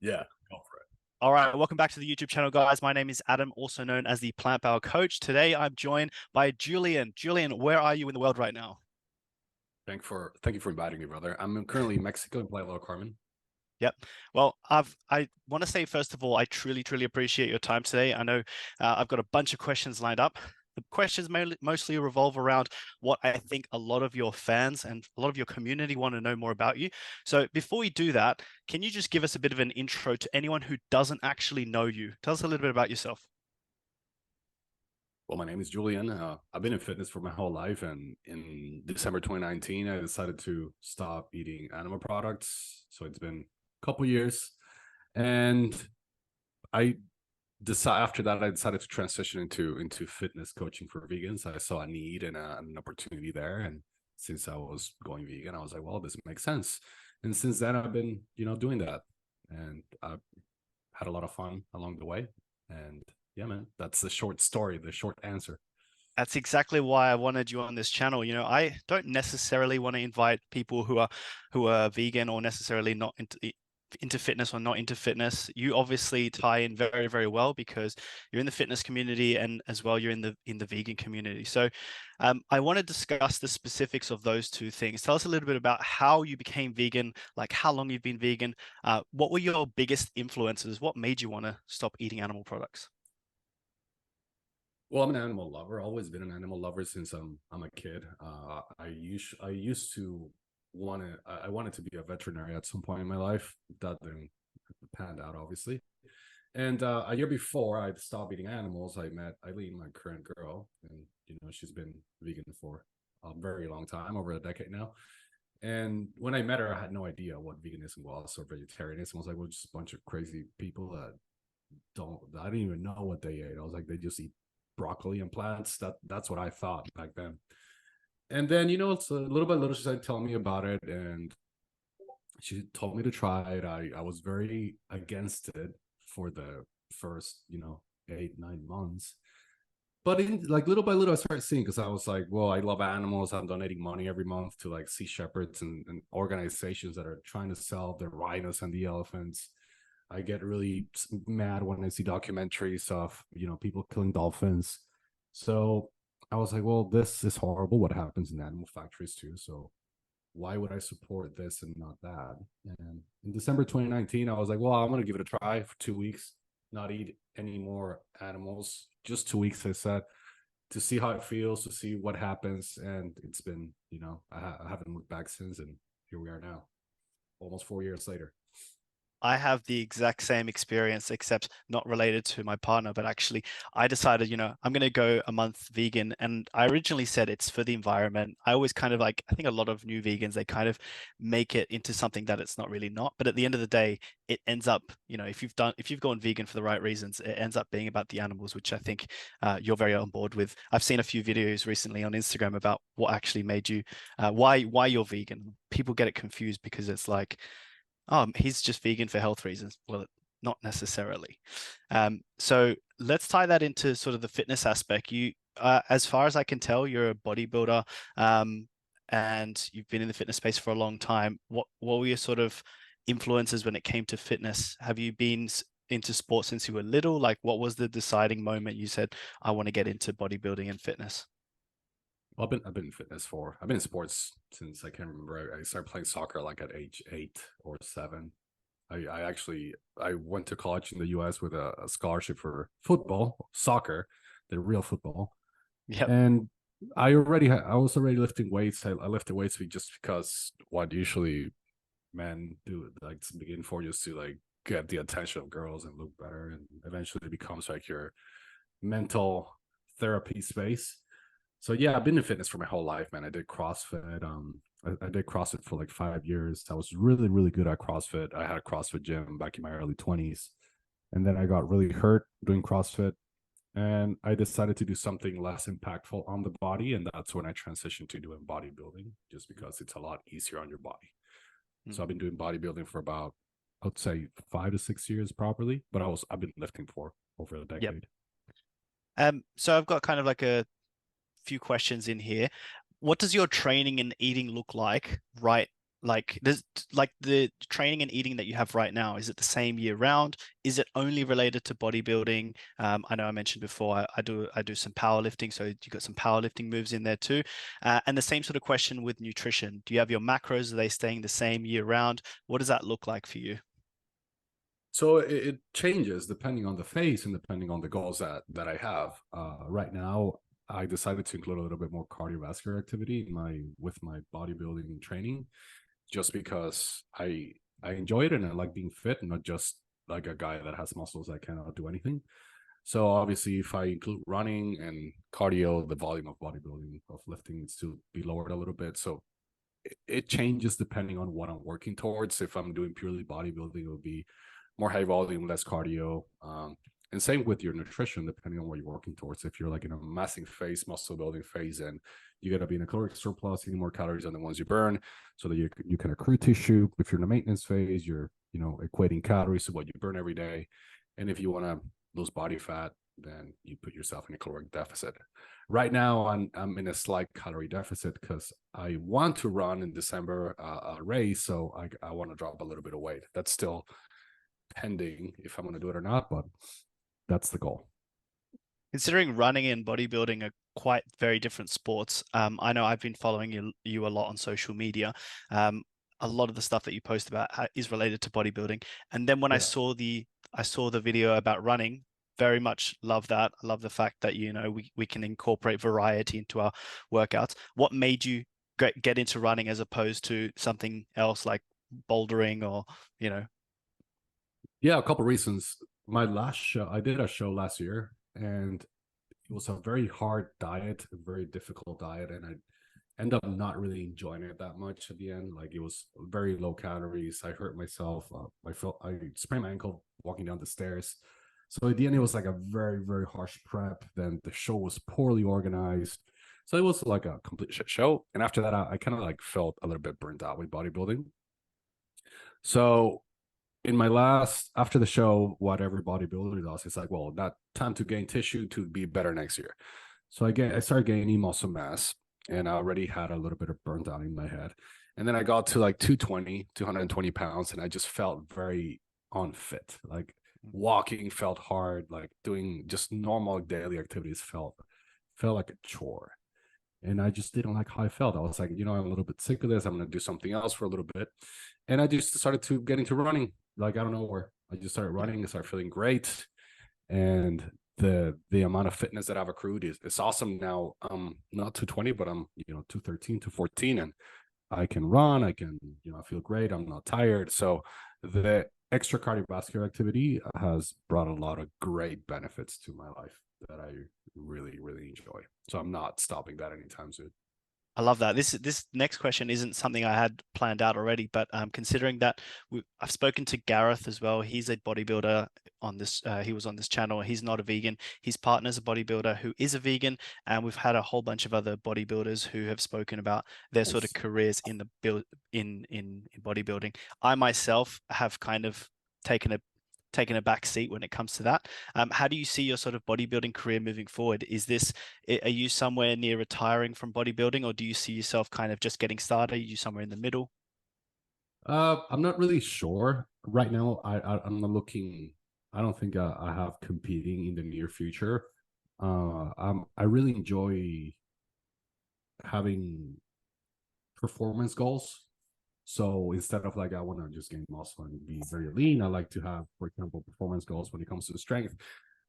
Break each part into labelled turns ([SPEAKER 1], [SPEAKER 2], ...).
[SPEAKER 1] Yeah, go for it.
[SPEAKER 2] All right, welcome back to the YouTube channel, guys. My name is Adam, also known as the Plant Power Coach. Today, I'm joined by Julian. Julian, where are you in the world right now?
[SPEAKER 1] Thank you for inviting me, brother. I'm currently in Mexico in Playa del Carmen.
[SPEAKER 2] Yep. Well, I want to say first of all, I truly appreciate your time today. I know I've got a bunch of questions lined up. The questions mostly revolve around what I think a lot of your fans and a lot of your community want to know more about you. So before we do that, can you just give us a bit of an intro to anyone who doesn't actually know you? Tell us a little bit about yourself.
[SPEAKER 1] Well, my name is Julian. I've been in fitness for my whole life, and in December 2019, I decided to stop eating animal products. So it's been a couple years, and I decide after that I decided to transition into fitness coaching for vegans. I saw a need and an opportunity there, and since I was going vegan, I was like, well, this makes sense. And since then, I've been doing that, and I've had a lot of fun along the way. And yeah, man, that's the short story, the short answer.
[SPEAKER 2] That's exactly why I wanted you on this channel. I don't necessarily want to invite people who are vegan or necessarily not into fitness or not into fitness. You obviously tie in very well because you're in the fitness community and as well you're in the vegan community. So I want to discuss the specifics of those two things. Tell us a little bit about how you became vegan, like how long you've been vegan. What were your biggest influences? What made you want to stop eating animal products?
[SPEAKER 1] Well, I'm an animal lover. Always been an animal lover since I'm a kid. I used to I wanted to be a veterinary at some point in my life. That didn't pan out, obviously. And a year before I stopped eating animals, I met Eileen, my current girl, and she's been vegan for a very long time, over a decade now. And when I met her, I had no idea what veganism was or vegetarianism. I was like, well, just a bunch of crazy people that don't. I didn't even know what they ate. I was like, they just eat broccoli and plants. That's what I thought back then. And then it's a little by little she started telling me about it, and she told me to try it. I was very against it for the first 8 9 months, but like little by little I started seeing, because I was like, well, I love animals. I'm donating money every month to like sea shepherds and organizations that are trying to sell the rhinos and the elephants. I get really mad when I see documentaries of people killing dolphins. So I was like, well, this is horrible. What happens in animal factories too? So why would I support this and not that? And in December 2019, I was like, well, I'm gonna give it a try for 2 weeks, not eat any more animals. Just 2 weeks, I said, to see how it feels, to see what happens. And it's been, I haven't looked back since, and here we are now, almost 4 years later.
[SPEAKER 2] I have the exact same experience, except not related to my partner, but actually I decided, I'm going to go a month vegan. And I originally said it's for the environment. I always kind of like, I think a lot of new vegans, they kind of make it into something that it's not really not. But at the end of the day, it ends up, if you've gone vegan for the right reasons, it ends up being about the animals, which I think you're very on board with. I've seen a few videos recently on Instagram about what actually made you, why you're vegan. People get it confused because it's like, oh, he's just vegan for health reasons. Well, not necessarily. So let's tie that into sort of the fitness aspect. As far as I can tell, you're a bodybuilder, and you've been in the fitness space for a long time. What were your sort of influences when it came to fitness? Have you been into sports since you were little? Like, what was the deciding moment you said, I want to get into bodybuilding and fitness?
[SPEAKER 1] Well, I've been in fitness for I've been in sports since I can remember. I started playing soccer like at age 8 or 7. I went to college in the U.S. with a scholarship for football, soccer, the real football,
[SPEAKER 2] Yep.
[SPEAKER 1] and I was already lifting weights. I lifted weights just because what usually men do, like to begin for, just to like get the attention of girls and look better, and eventually it becomes like your mental therapy space. So yeah, I've been in fitness for my whole life, man. I did CrossFit. I did CrossFit for like 5 years. I was really good at CrossFit. I had a CrossFit gym back in my early 20s, and then I got really hurt doing CrossFit, and I decided to do something less impactful on the body, and that's when I transitioned to doing bodybuilding, just because it's a lot easier on your body. So I've been doing bodybuilding for about, I'd say, 5 to 6 years properly, but I've been lifting for over a
[SPEAKER 2] Yep.
[SPEAKER 1] decade.
[SPEAKER 2] So I've got kind of like a few questions in here. What does your training and eating look like right like does like the training and eating that you have right now, is it the same year round? Is it only related to bodybuilding? I know I mentioned before I do some powerlifting, so you got some powerlifting moves in there too. And the same sort of question with nutrition. Do you have your macros? Are they staying the same year round? What does that look like for you?
[SPEAKER 1] So it changes depending on the phase and depending on the goals that I have. Right now, I decided to include a little bit more cardiovascular activity in my with my bodybuilding training, just because I enjoy it and I like being fit, not just like a guy that has muscles that cannot do anything. So obviously, if I include running and cardio, the volume of bodybuilding of lifting needs to be lowered a little bit. So it changes depending on what I'm working towards. If I'm doing purely bodybuilding, it will be more high volume, less cardio. And same with your nutrition, depending on what you're working towards. If you're like in a massing phase, muscle building phase, and you got to be in a caloric surplus, eating more calories than the ones you burn, so that you can accrue tissue. If you're in a maintenance phase, you're equating calories to what you burn every day. And if you want to lose body fat, then you put yourself in a caloric deficit. Right now, I'm in a slight calorie deficit because I want to run in December a race, so I want to drop a little bit of weight. That's still pending if I'm going to do it or not, but that's the goal.
[SPEAKER 2] Considering running and bodybuilding are quite very different sports, I know I've been following you a lot on social media. A lot of the stuff that you post about is related to bodybuilding. And then when
[SPEAKER 1] Yeah.
[SPEAKER 2] I saw the video about running, very much love that. I love the fact that we can incorporate variety into our workouts. What made you get into running as opposed to something else like bouldering or you know?
[SPEAKER 1] Yeah, a couple reasons. My last show, I did a show last year, and it was a very hard diet, a very difficult diet, and I end up not really enjoying it that much at the end. Like it was very low calories. I hurt myself. I sprained my ankle walking down the stairs. So at the end, it was like a very very harsh prep. Then the show was poorly organized. So it was like a complete shit show. And after that, I kind of like felt a little bit burnt out with bodybuilding. So in my last after the show, what every bodybuilder does, it's like, well, not time to gain tissue to be better next year. So I started gaining muscle mass, and I already had a little bit of burnt out in my head. And then I got to like 220 pounds, and I just felt very unfit. Like walking felt hard, like doing just normal daily activities felt like a chore. And I just didn't like how I felt. I was like, I'm a little bit sick of this. I'm going to do something else for a little bit. And I just started to get into running. Like, I don't know where. I just started running. I started feeling great. And the amount of fitness that I've accrued is awesome now. Not 220, but I'm, 213, 214. And I can run. I can, I feel great. I'm not tired. So the extra cardiovascular activity has brought a lot of great benefits to my life that I really, really enjoy. So I'm not stopping that anytime soon.
[SPEAKER 2] I love that. This next question isn't something I had planned out already, but considering that I've spoken to Gareth as well. He's a bodybuilder on this. He was on this channel. He's not a vegan. His partner's a bodybuilder who is a vegan, and we've had a whole bunch of other bodybuilders who have spoken about their sort of
[SPEAKER 1] Nice.
[SPEAKER 2] careers in the build in bodybuilding. I myself have kind of taken a back seat when it comes to that. How do you see your sort of bodybuilding career moving forward? Are you somewhere near retiring from bodybuilding, or do you see yourself kind of just getting started? Are you somewhere in the middle?
[SPEAKER 1] I'm not really sure right now. I'm not looking. I don't think I have competing in the near future. I really enjoy having performance goals. So instead of like I want to just gain muscle and be very lean, I like to have, for example, performance goals when it comes to strength.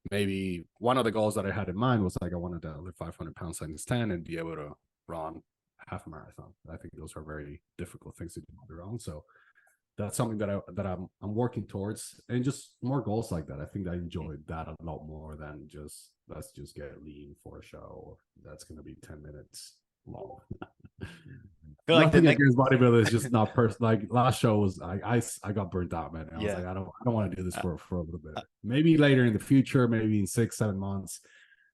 [SPEAKER 1] Maybe one of the goals that I had in mind was like I wanted to lift 500 pounds times 10 and be able to run half a marathon. I think those are very difficult things to do on their own. So that's something that I'm working towards, and just more goals like that. I think I enjoy that a lot more than just let's just get lean for a show that's going to be 10 minutes long.
[SPEAKER 2] I feel like the
[SPEAKER 1] Nothing
[SPEAKER 2] next,
[SPEAKER 1] against bodybuilding is just not personal. Like last show was I got burnt out, man. And I was
[SPEAKER 2] yeah.
[SPEAKER 1] like, I don't want to do this for a little bit. Maybe later in the future, maybe in 6-7 months,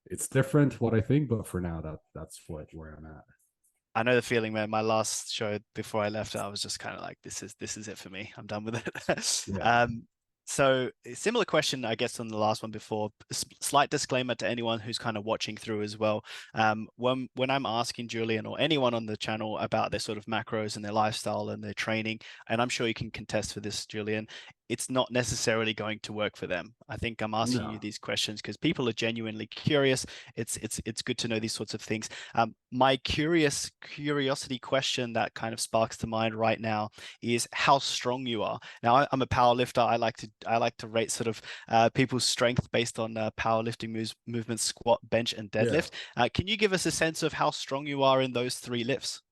[SPEAKER 1] it's different what I think. But for now, that's where I'm at.
[SPEAKER 2] I know the feeling, man. My last show before I left, I was just kind of like, this is it for me. I'm done with it.
[SPEAKER 1] Yeah.
[SPEAKER 2] um, So a similar question, I guess, on the last one before. Slight disclaimer to anyone who's kind of watching through as well. When I'm asking Julian or anyone on the channel about their sort of macros and their lifestyle and their training, and I'm sure you can contest for this, Julian, it's not necessarily going to work for them. I think I'm asking you
[SPEAKER 1] No.
[SPEAKER 2] these questions because people are genuinely curious. It's good to know these sorts of things. My curiosity question that kind of sparks to mind right now is how strong you are. Now, I'm a power lifter. I like to rate sort of people's strength based on powerlifting movements, squat, bench, and
[SPEAKER 1] Yeah.
[SPEAKER 2] deadlift. Can you give us a sense of how strong you are in those 3 lifts?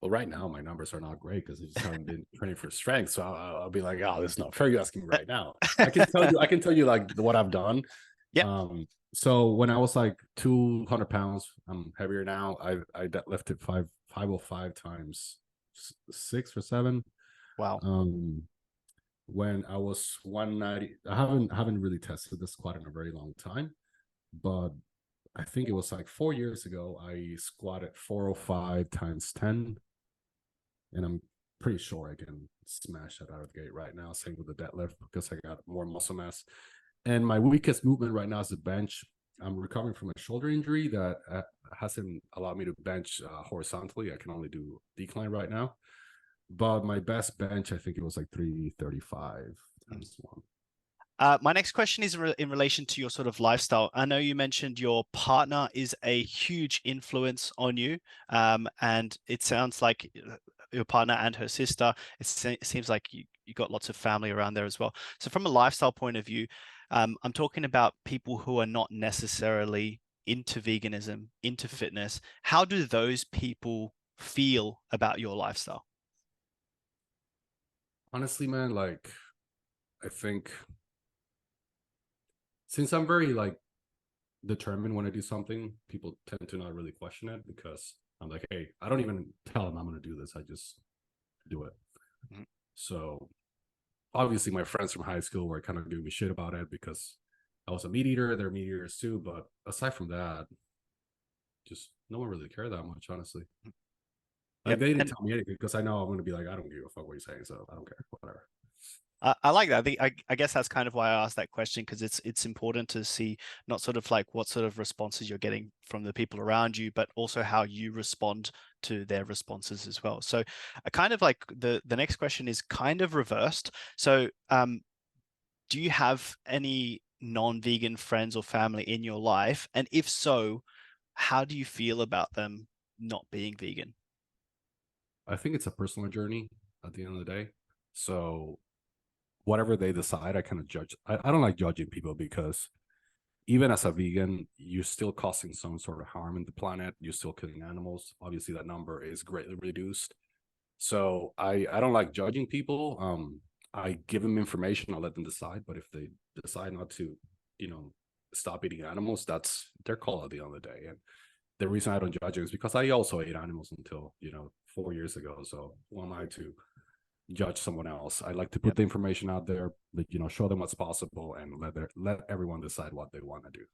[SPEAKER 1] Well, right now my numbers are not great because I just haven't been training for strength. So I'll be like, oh, this is not fair. You asking me right now. I can tell you like what I've done.
[SPEAKER 2] Yep.
[SPEAKER 1] So when I was like 200 pounds, I'm heavier now. I deadlifted 505 times 6 or 7.
[SPEAKER 2] Wow.
[SPEAKER 1] When I was 190, I haven't really tested the squat in a very long time, but I think it was like 4 years ago. I squatted 405 times 10, and I'm pretty sure I can smash that out of the gate right now. Same with the deadlift because I got more muscle mass. And my weakest movement right now is the bench. I'm recovering from a shoulder injury that hasn't allowed me to bench horizontally. I can only do decline right now. But my best bench, I think it was like 335 times 1.
[SPEAKER 2] My next question is in relation to your sort of lifestyle. I know you mentioned your partner is a huge influence on you, and it sounds like your partner and her sister. It seems like you got lots of family around there as well. So from a lifestyle point of view, I'm talking about people who are not necessarily into veganism, into fitness. How do those people feel about your lifestyle?
[SPEAKER 1] Honestly, man, like I think since I'm very like determined when I do something, people tend to not really question it because I'm like, hey, I don't even tell them I'm going to do this. I just do it.
[SPEAKER 2] Mhm.
[SPEAKER 1] So obviously, my friends from high school were kind of giving me shit about it because I was a meat eater. They're meat eaters too. But aside from that, just no one really cared that much, honestly. Like
[SPEAKER 2] Yep.
[SPEAKER 1] they didn't
[SPEAKER 2] And
[SPEAKER 1] tell me anything because I know I'm going to be like, I don't give a fuck what you're saying, so I don't care, whatever.
[SPEAKER 2] I like that. I guess that's kind of why I asked that question because it's important to see not sort of like what sort of responses you're getting from the people around you, but also how you respond to their responses as well. So I kind of like the next question is kind of reversed. So do you have any non-vegan friends or family in your life? And if so, how do you feel about them not being vegan?
[SPEAKER 1] I think it's a personal journey at the end of the day. So whatever they decide, I kind of judge. I don't like judging people because even as a vegan, you're still causing some sort of harm in the planet. You're still killing animals. Obviously, that number is greatly reduced. So I don't like judging people. I give them information. I'll let them decide. But if they decide not to, you know, stop eating animals, that's their call at the end of the day. And the reason I don't judge them is because I also ate animals until 4 years ago. So who am I to judge someone else? I like to put
[SPEAKER 2] Yep.
[SPEAKER 1] the information out there, but show them what's possible and let everyone decide what they want to do.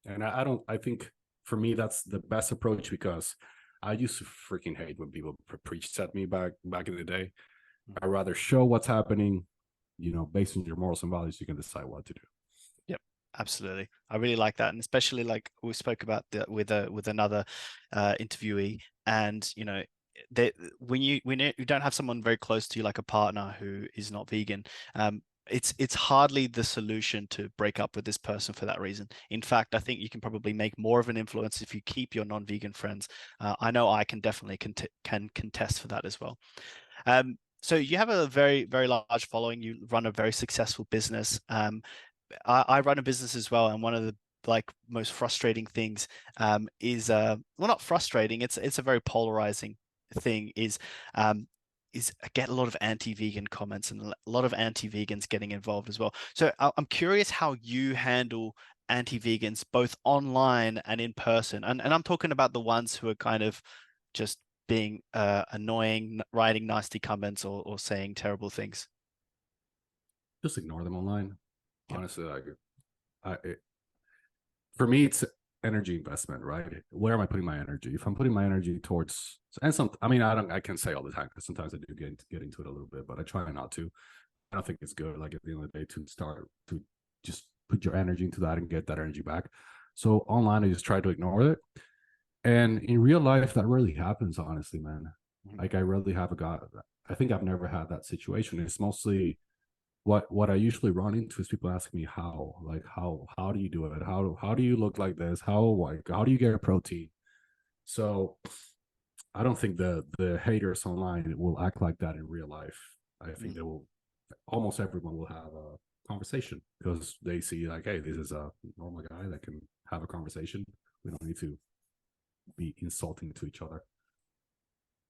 [SPEAKER 1] And I don't. I think for me that's the best approach because I used to freaking hate when people preached at me back in the day. I rather show what's happening, based on your morals and values, you can decide what to do.
[SPEAKER 2] Yep, absolutely. I really like that, and especially like we spoke about with another interviewee, and that when you don't have someone very close to you like a partner who is not vegan, it's hardly the solution to break up with this person for that reason. In fact, I think you can probably make more of an influence if you keep your non-vegan friends. I know I can definitely can contest for that as well. So you have a very, very large following. You run a very successful business. I run a business as well, and one of the like most frustrating things is well, not frustrating. It's a very polarizing thing. Is I get a lot of anti-vegan comments and a lot of anti-vegans getting involved as well. So I'm curious how you handle anti-vegans both online and in person, and I'm talking about the ones who are kind of just being annoying, writing nasty comments or saying terrible things.
[SPEAKER 1] Just ignore them online.
[SPEAKER 2] Yep.
[SPEAKER 1] Honestly, like for me, it's energy investment, right? Where am I putting my energy? If I'm putting my energy towards, and I mean, I can say all the time because sometimes I do get into it a little bit, but I try not to. don't think it's good. Like at the end of the day, to start to just put your energy into that and get that energy back. So online, I just try to ignore it. And in real life, that really happens, honestly, man.
[SPEAKER 2] Mhm.
[SPEAKER 1] Like I really have a god. I think I've never had that situation. It's mostly what I usually run into is people asking me how, like how do you do it? How do you look like this? How do you get a protein? So I don't think the haters online will act like that in real life. I think
[SPEAKER 2] Mm.
[SPEAKER 1] they will. Almost everyone will have a conversation because they see like, hey, this is a normal guy that can have a conversation. We don't need to be insulting to each other.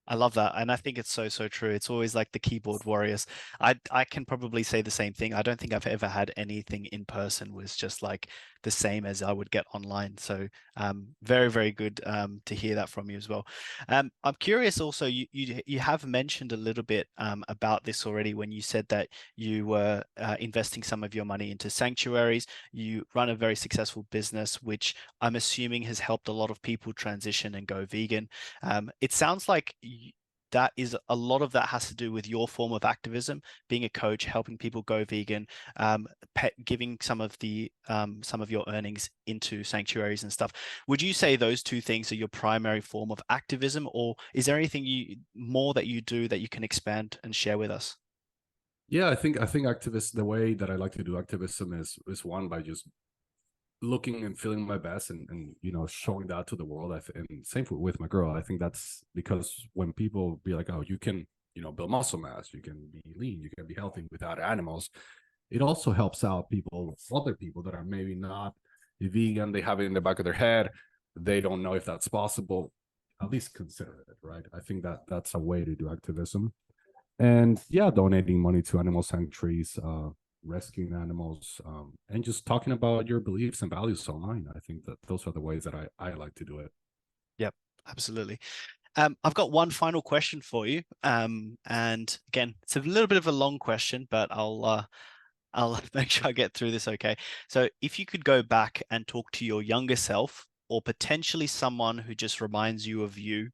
[SPEAKER 2] I love that. And I think it's so, so true. It's always like the keyboard warriors. I can probably say the same thing. I don't think I've ever had anything in person was just like the same as I would get online. So very, very good to hear that from you as well. I'm curious also, you have mentioned a little bit about this already when you said that you were investing some of your money into sanctuaries. You run a very successful business, which I'm assuming has helped a lot of people transition and go vegan. It sounds like that is a lot of that has to do with your form of activism, being a coach, helping people go vegan, giving some of your earnings into sanctuaries and stuff. Would you say those two things are your primary form of activism, or is there anything more that you do that you can expand and share with us?
[SPEAKER 1] Yeah, I think activists, the way that I like to do activism is one by just looking and feeling my best and showing that to the world. And same with my girl. I think that's because when people be like, oh, you can build muscle mass, you can be lean, you can be healthy without animals, it also helps out other people that are maybe not vegan. They have it in the back of their head, they don't know if that's possible. At least consider it, right? I think that's a way to do activism. And yeah, donating money to animal sanctuaries, rescuing animals, and just talking about your beliefs and values online. I think that those are the ways that I like to do it.
[SPEAKER 2] Yep, absolutely. I've got one final question for you. And again, it's a little bit of a long question, but I'll make sure I get through this okay. So if you could go back and talk to your younger self, or potentially someone who just reminds you of you,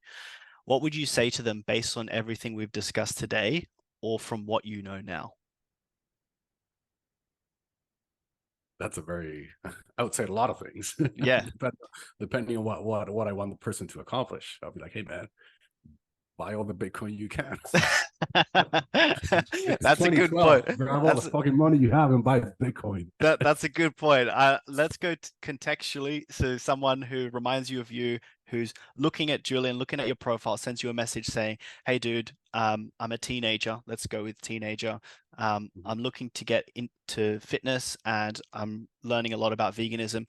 [SPEAKER 2] what would you say to them based on everything we've discussed today, or from what you know now?
[SPEAKER 1] That's a very, I would say a lot of things,
[SPEAKER 2] Yeah.
[SPEAKER 1] depending on what I want the person to accomplish. I'll be like, hey man, buy all the Bitcoin you can. It's
[SPEAKER 2] That's a good point.
[SPEAKER 1] 2012. Grab all the
[SPEAKER 2] That's
[SPEAKER 1] fucking money you have and buy Bitcoin.
[SPEAKER 2] that's a good point. Let's go contextually. So someone who reminds you of you, who's looking at Julian, looking at your profile, sends you a message saying, "Hey, dude, I'm a teenager. Let's go with teenager. I'm looking to get into fitness, and I'm learning a lot about veganism.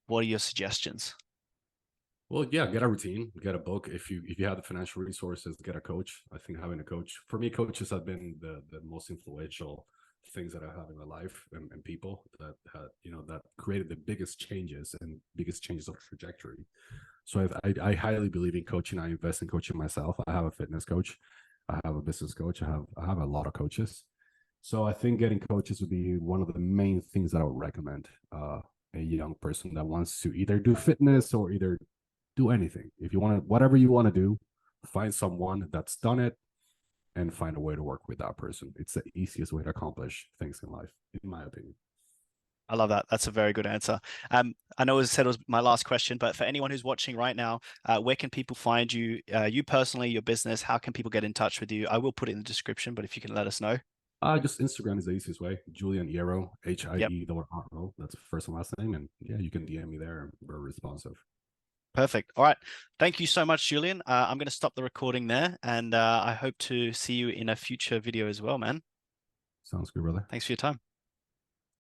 [SPEAKER 2] What are your suggestions?"
[SPEAKER 1] Well, yeah, get a routine, get a book. If you have the financial resources, get a coach. I think having a coach, for me, coaches have been the most influential things that I have in my life, and people that had that created the biggest changes of trajectory. So I highly believe in coaching. I invest in coaching myself. I have a fitness coach, I have a business coach, I have a lot of coaches. So I think getting coaches would be one of the main things that I would recommend. A young person that wants to either do fitness or either do anything. If you want to, whatever you want to do, find someone that's done it and find a way to work with that person. It's the easiest way to accomplish things in life, in my opinion.
[SPEAKER 2] I love that. That's a very good answer. I know it was my last question, but for anyone who's watching right now, where can people find you? You personally, your business. How can people get in touch with you? I will put it in the description, but if you can let us know.
[SPEAKER 1] Just Instagram is the easiest way. Julian Hierro,
[SPEAKER 2] Yep.
[SPEAKER 1] HIERO. That's the first and last name. And yeah, you can DM me there. We're responsive.
[SPEAKER 2] Perfect. All right. Thank you so much, Julian. I'm going to stop the recording there, and I hope to see you in a future video as well, man.
[SPEAKER 1] Sounds good, brother.
[SPEAKER 2] Thanks for your time.